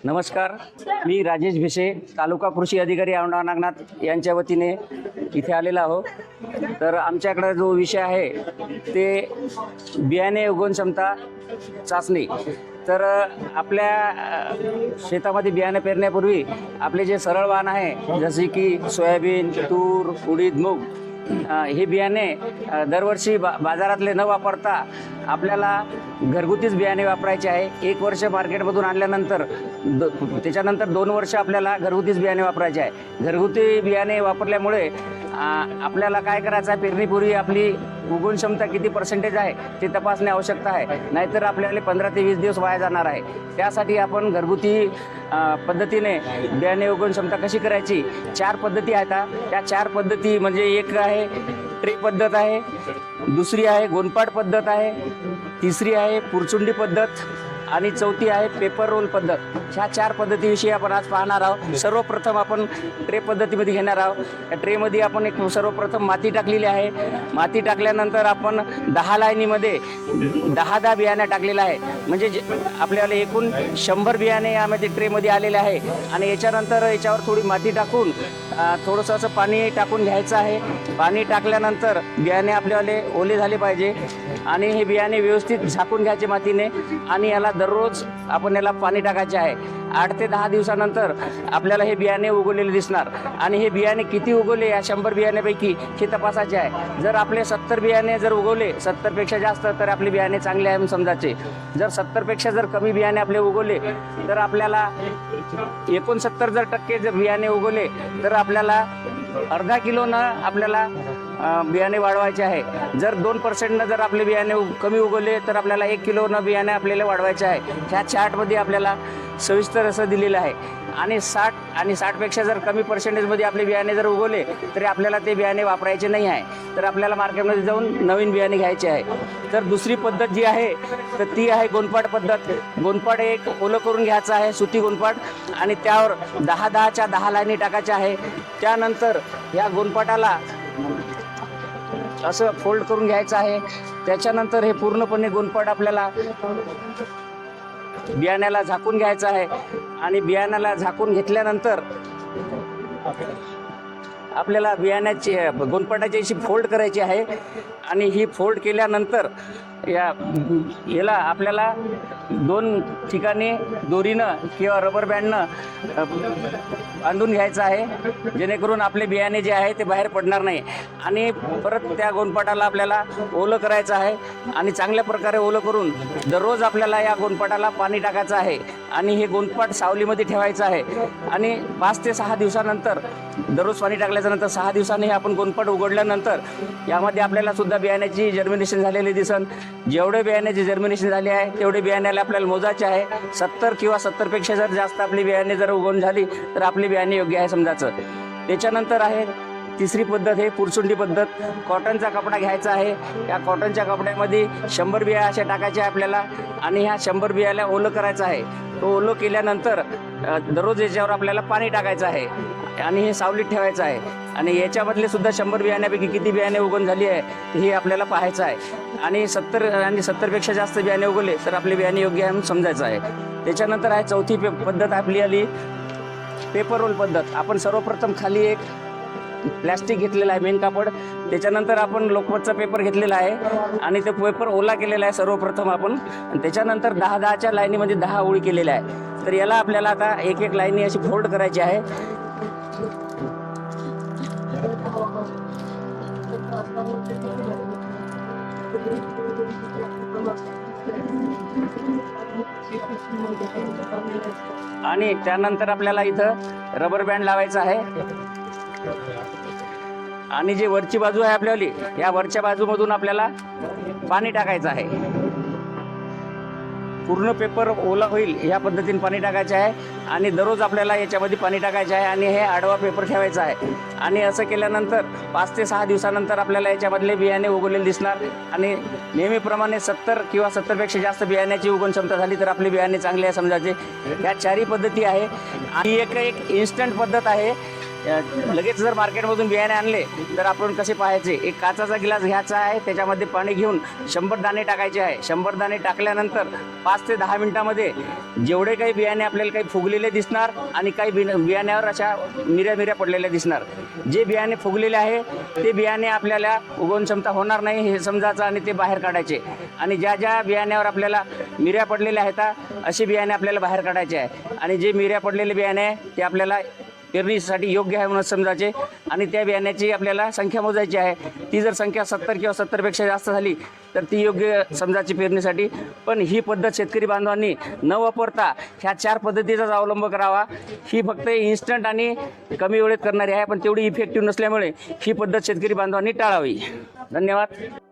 नमस्कार, मी राजेश भिसे, तालुका कृषी अधिकारी औंढा नागनाथ यांच्या वतीने इथे आलेला आहो. तर आमच्याकडे जो विषय आहे ते बियाणे उगवण क्षमता चाचणी. तर आपल्या शेतामध्ये बियाणे पेरण्यापूर्वी आपले जे सरळ वाण आहे, जसे की सोयाबीन, तूर, उडीद, मूग, हे बियाणे दरवर्षी बाजारातले न वापरता आपल्याला घरगुतीच बियाणे वापरायचे आहे. 1 वर्ष मार्केटमधून आणल्यानंतर त्याच्यानंतर 2 वर्ष आपल्याला घरगुतीच बियाणे वापरायचे आहे. घरगुती बियाणे वापरल्यामुळे आपल्याला काय करायचं आहे, पेरणीपूर्वी आपली उगवण क्षमता किती पर्सेंटेज आहे ते तपासणे आवश्यकता आहे. नाहीतर आपल्याला 15 ते 20 दिवस वाया जाणार आहे. त्यासाठी आपण घरगुती पद्धतीने बियाणे उगवण क्षमता कशी करायची, 4 पद्धती आहेत. त्या 4 पद्धती म्हणजे एक आहे ट्रे पद्धत आहे, दुसरी आहे गोनपाट पद्धत आहे, तिसरी आहे पुरचुंडी पद्धत आणि चौथी आहे पेपर रोल पद्धत. ह्या 4 पद्धतीविषयी आपण आज पाहणार आहोत. सर्वप्रथम आपण ट्रे पद्धतीमध्ये घेणार आहोत. या ट्रेमध्ये आपण एक सर्वप्रथम माती टाकलेली आहे. माती टाकल्यानंतर आपण 10 लाईनीमध्ये 10 बियाणे टाकलेलं आहे. म्हणजे आपल्याला एकूण 100 बियाणे यामध्ये ट्रेमध्ये आलेले आहे. आणि याच्यानंतर याच्यावर थोडी माती टाकून थोडंसं असं पाणी टाकून घ्यायचं आहे. पाणी टाकल्यानंतर बियाणे आपल्याला ओले झाले पाहिजे आणि हे बियाणे व्यवस्थित झाकून घ्यायचे मातीने. आणि याला दररोज आपण याला पाणी टाकायचे आहे. 8 ते 10 दिवसानंतर आपल्याला हे बियाणे उगवलेले दिसणार. आणि हे बियाणे किती उगवले या 100 बियाण्यापैकी हे तपासायचे आहे. जर आपले 70 बियाणे जर उगवले, 70पेक्षा जास्त, तर आपले बियाणे चांगले आहे म्हणून समजायचे. जर 70पेक्षा जर कमी बियाणे आपले उगवले तर आपल्याला 69% जर बियाणे उगवले तर आपल्याला अर्धा किलोनं आपल्याला बियाणे वाढवायचे आहे. जर 2% जर आपले बियाणे कमी उगवले तर आपल्याला 1 किलोनं बियाणे आपल्याला वाढवायचे आहे. ह्या चार्टमध्ये आपल्याला सविस्तर असं दिलेलं आहे. आणि 60 आणि 60पेक्षा जर कमी पर्सेंटेजमध्ये आपले बियाणे जर उगवले तरी आपल्याला ते बियाणे वापरायचे नाही आहे. तर आपल्याला मार्केटमध्ये जाऊन नवीन बियाणे घ्यायचे आहे. तर दुसरी पद्धत जी आहे तर ती आहे गोनपाट पद्धत. गोनपाट एक ओलं करून घ्यायचं आहे, सुती गोनपाट, आणि त्यावर 10-10च्या 10 लाईनी टाकायच्या आहे. त्यानंतर या गोनपाटाला असं फोल्ड करून घ्यायचं आहे. त्याच्यानंतर हे पूर्णपणे गोनपाट आपल्याला बियाण्याला झाकून घ्यायचं आहे. आणि बियाण्याला झाकून घेतल्यानंतर आपल्याला बियाण्याची गोनपाटाची अशी फोल्ड करायची आहे. आणि ही फोल्ड केल्यानंतर याला आपल्याला 2 ठिकाणी दोरीनं किंवा रबर बँडनं बांधून घ्यायचं आहे, जेणेकरून आपले बियाणे जे आहे ते बाहेर पडणार नाही. आणि परत त्या गोनपाटाला आपल्याला ओलं करायचं आहे. आणि चांगल्या प्रकारे ओलं करून दररोज आपल्याला या गोनपाटाला पाणी टाकायचं आहे. आणि हे गोनपाट सावलीमध्ये ठेवायचं आहे. आणि 5 ते 6 दिवसानंतर दररोज पाणी टाकल्याच्यानंतर 6 दिवसांनी आपण गोनपाट उघडल्यानंतर यामध्ये आपल्याला सुद्धा बियाण्याची जर्मिनेशन झालेली दिसन. जेवढे बियाण्याची जर्मिनेशन झाली आहे तेवढे बियाण्याला आपल्याला मोजायचे आहे. 70 किंवा 70पेक्षा जर जास्त आपली बियाणे जर उगवून झाली तर आपली बियाणे योग्य आहे समजायचं. त्याच्यानंतर आहे तिसरी पद्धत आहे पुरचुंडी पद्धत. कॉटनचा कपडा घ्यायचा आहे. या कॉटनच्या कपड्यामध्ये 100 बिया अशा टाकायच्या आहे आपल्याला. आणि ह्या 100 बियाला ओलं करायचं आहे. तो ओलं केल्यानंतर दररोज याच्यावर आपल्याला पाणी टाकायचं आहे आणि हे सावलीत ठेवायचं आहे. आणि याच्यामधले सुद्धा 100 बियाण्यापैकी किती बियाणे उगवून झाली आहे हे आपल्याला पाहायचं आहे. आणि 70पेक्षा जास्त बियाणे उगवले तर आपले बियाणे योग्य आहे म्हणून समजायचं आहे. त्याच्यानंतर आहे चौथी पद्धत आपली आली पेपर रोल पद्धत. आपण सर्वप्रथम खाली एक प्लॅस्टिक घेतलेलं आहे, मेन कापड. त्याच्यानंतर आपण लोकमतचा पेपर घेतलेला आहे आणि ते पेपर ओला केलेला आहे सर्वप्रथम आपण. त्याच्यानंतर 10-10च्या लाईनीमध्ये 10 ओळी केलेल्या आहे. तर याला आपल्याला आता एक लाईनी अशी फोल्ड करायची आहे. आणि त्यानंतर आपल्याला इथं रबर बँड लावायचा आहे. आणि जी वरची बाजू आहे आपल्याली, या वरच्या बाजूमधून आपल्याला पाणी टाकायचं आहे. पूर्ण पेपर ओला होईल ह्या पद्धतीने पाणी टाकायचे आहे. आणि दररोज आपल्याला याच्यामध्ये पाणी टाकायचे आहे. आणि हे आडवा पेपर ठेवायचा आहे. आणि असं केल्यानंतर 5 ते 6 दिवसानंतर आपल्याला याच्यामधले बियाणे उगवलेले दिसणार. आणि नेहमीप्रमाणे 70 किंवा 70पेक्षा जास्त बियाण्याची उगवण क्षमता झाली तर आपले बियाणे चांगले आहे समजायचे. ह्या 4ही पद्धती आहे. आणि एक इन्स्टंट पद्धत आहे. लगेच जर मार्केटमधून बियाणे आणले तर आपण कसे पाहायचे, एक काचाचा गिलास घ्यायचा आहे, त्याच्यामध्ये पाणी घेऊन 100 दाणे टाकायचे आहे. 100 दाणे टाकल्यानंतर 5 ते 10 मिनिटामध्ये जेवढे काही बियाणे आपल्याला काही फुगलेले दिसणार आणि काही बियाण्यावर अशा मिऱ्या पडलेल्या दिसणार. जे बियाणे फुगलेले आहे ते बियाणे आपल्याला उगवण क्षमता होणार नाही हे समजायचं आणि ते बाहेर काढायचे. आणि ज्या ज्या बियाण्यावर आपल्याला मिऱ्या पडलेल्या आहेत असे बियाणे आपल्याला बाहेर काढायचे आहे. आणि जे मिऱ्या पडलेले बियाणे आहे ते आपल्याला पेरणीसाठी योग्य आहे म्हणून समजायचे आणि त्या बियाण्याची आपल्याला संख्या मोजायची आहे. ती जर संख्या 70 किंवा 70पेक्षा जास्त झाली तर ती योग्य समजायची पेरणीसाठी. पण ही पद्धत शेतकरी बांधवांनी न वापरता ह्या 4 पद्धतीचाच अवलंब करावा. ही फक्त इन्स्टंट आणि कमी वेळेत करणारी आहे, पण तेवढी इफेक्टिव्ह नसल्यामुळे ही पद्धत शेतकरी बांधवांनी टाळावी. धन्यवाद.